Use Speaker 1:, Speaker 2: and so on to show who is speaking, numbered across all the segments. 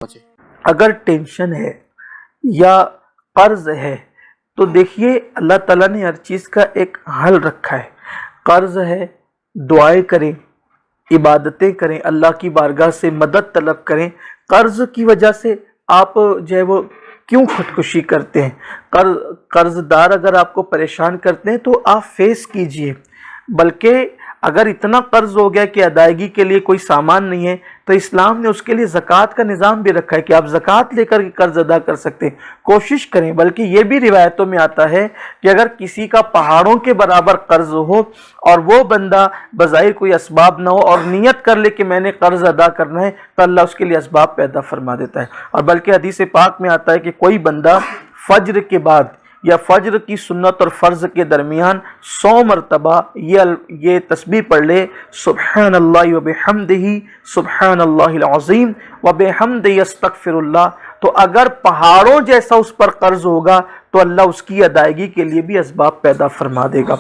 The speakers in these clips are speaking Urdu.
Speaker 1: اگر ٹینشن ہے یا قرض ہے تو دیکھیے اللہ تعالیٰ نے ہر چیز کا ایک حل رکھا ہے. قرض ہے، دعائیں کریں، عبادتیں کریں، اللہ کی بارگاہ سے مدد طلب کریں. قرض کی وجہ سے آپ جو ہے وہ کیوں خودکشی کرتے ہیں؟ قرض دار اگر آپ کو پریشان کرتے ہیں تو آپ فیس کیجئے. بلکہ اگر اتنا قرض ہو گیا کہ ادائیگی کے لیے کوئی سامان نہیں ہے تو اسلام نے اس کے لیے زکوٰۃ کا نظام بھی رکھا ہے کہ آپ زکوٰۃ لے کر قرض ادا کر سکتے ہیں. کوشش کریں. بلکہ یہ بھی روایتوں میں آتا ہے کہ اگر کسی کا پہاڑوں کے برابر قرض ہو اور وہ بندہ بظاہر کوئی اسباب نہ ہو اور نیت کر لے کہ میں نے قرض ادا کرنا ہے تو اللہ اس کے لیے اسباب پیدا فرما دیتا ہے. اور بلکہ حدیث پاک میں آتا ہے کہ کوئی بندہ فجر کے بعد یا فجر کی سنت اور فرض کے درمیان 100 مرتبہ یہ تسبیح پڑھ لے، سبحان اللہ وبحمدہ سبحان اللہ العظیم وبحمدہ استغفر اللہ، تو اگر پہاڑوں جیسا اس پر قرض ہوگا تو اللہ اس کی ادائیگی کے لیے بھی اسباب پیدا فرما دے گا.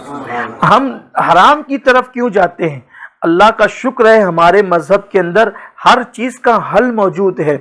Speaker 1: ہم حرام کی طرف کیوں جاتے ہیں؟ اللہ کا شکر ہے ہمارے مذہب کے اندر ہر چیز کا حل موجود ہے.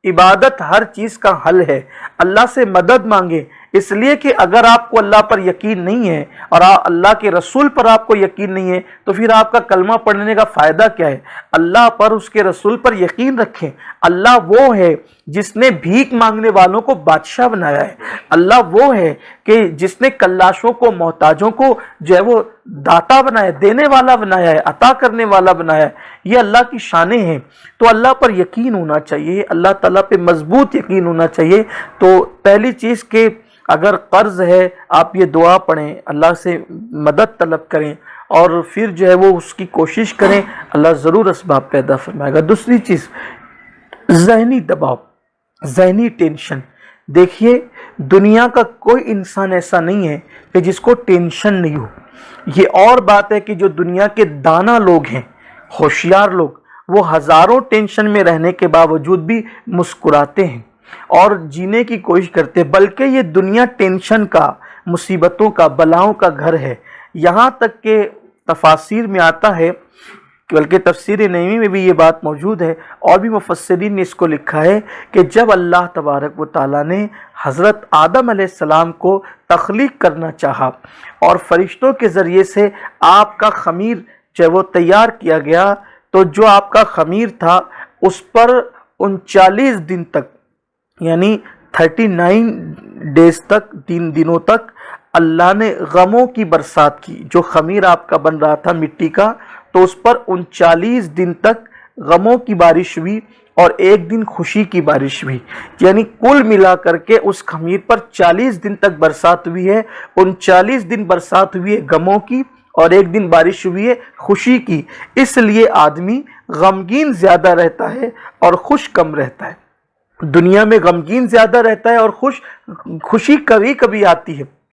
Speaker 1: عبادت ہر چیز کا حل ہے. اللہ سے مدد مانگے، اس لیے کہ اگر آپ کو اللہ پر یقین نہیں ہے اور اللہ کے رسول پر آپ کو یقین نہیں ہے تو پھر آپ کا کلمہ پڑھنے کا فائدہ کیا ہے؟ اللہ پر، اس کے رسول پر یقین رکھیں. اللہ وہ ہے جس نے بھیک مانگنے والوں کو بادشاہ بنایا ہے. اللہ وہ ہے کہ جس نے کلاشوں کو، محتاجوں کو جو ہے وہ داتا بنایا، دینے والا بنایا ہے، عطا کرنے والا بنایا ہے. یہ اللہ کی شانیں ہیں. تو اللہ پر یقین ہونا چاہیے، اللہ تعالیٰ پہ مضبوط یقین ہونا چاہیے. تو پہلی چیز کہ اگر قرض ہے آپ یہ دعا پڑھیں، اللہ سے مدد طلب کریں اور پھر جو ہے وہ اس کی کوشش کریں، اللہ ضرور اسباب پیدا فرمائے گا. دوسری چیز ذہنی دباؤ، ذہنی ٹینشن. دیکھیے دنیا کا کوئی انسان ایسا نہیں ہے کہ جس کو ٹینشن نہیں ہو. یہ اور بات ہے کہ جو دنیا کے دانا لوگ ہیں، ہوشیار لوگ، وہ ہزاروں ٹینشن میں رہنے کے باوجود بھی مسکراتے ہیں اور جینے کی کوشش کرتے ہیں. بلکہ یہ دنیا ٹینشن کا، مصیبتوں کا، بلاؤں کا گھر ہے. یہاں تک کہ تفاسیر میں آتا ہے، بلکہ تفسیر نعیمی میں بھی یہ بات موجود ہے اور بھی مفسرین نے اس کو لکھا ہے کہ جب اللہ تبارک و تعالیٰ نے حضرت آدم علیہ السلام کو تخلیق کرنا چاہا اور فرشتوں کے ذریعے سے آپ کا خمیر جو وہ تیار کیا گیا، تو جو آپ کا خمیر تھا اس پر 39 دن تک، یعنی 39 ڈیز تک، 3 دنوں تک اللہ نے غموں کی برسات کی. جو خمیر آپ کا بن رہا تھا مٹی کا، تو اس پر 39 دن تک غموں کی بارش ہوئی اور 1 دن خوشی کی بارش ہوئی. یعنی کل ملا کر کے اس خمیر پر 40 دن تک برسات ہوئی ہے. 39 دن برسات ہوئی ہے غموں کی اور 1 دن بارش ہوئی ہے خوشی کی. اس لیے آدمی غمگین زیادہ رہتا ہے اور خوش کم رہتا ہے. دنیا میں غمگین زیادہ رہتا ہے اور خوشی کبھی کبھی آتی ہے.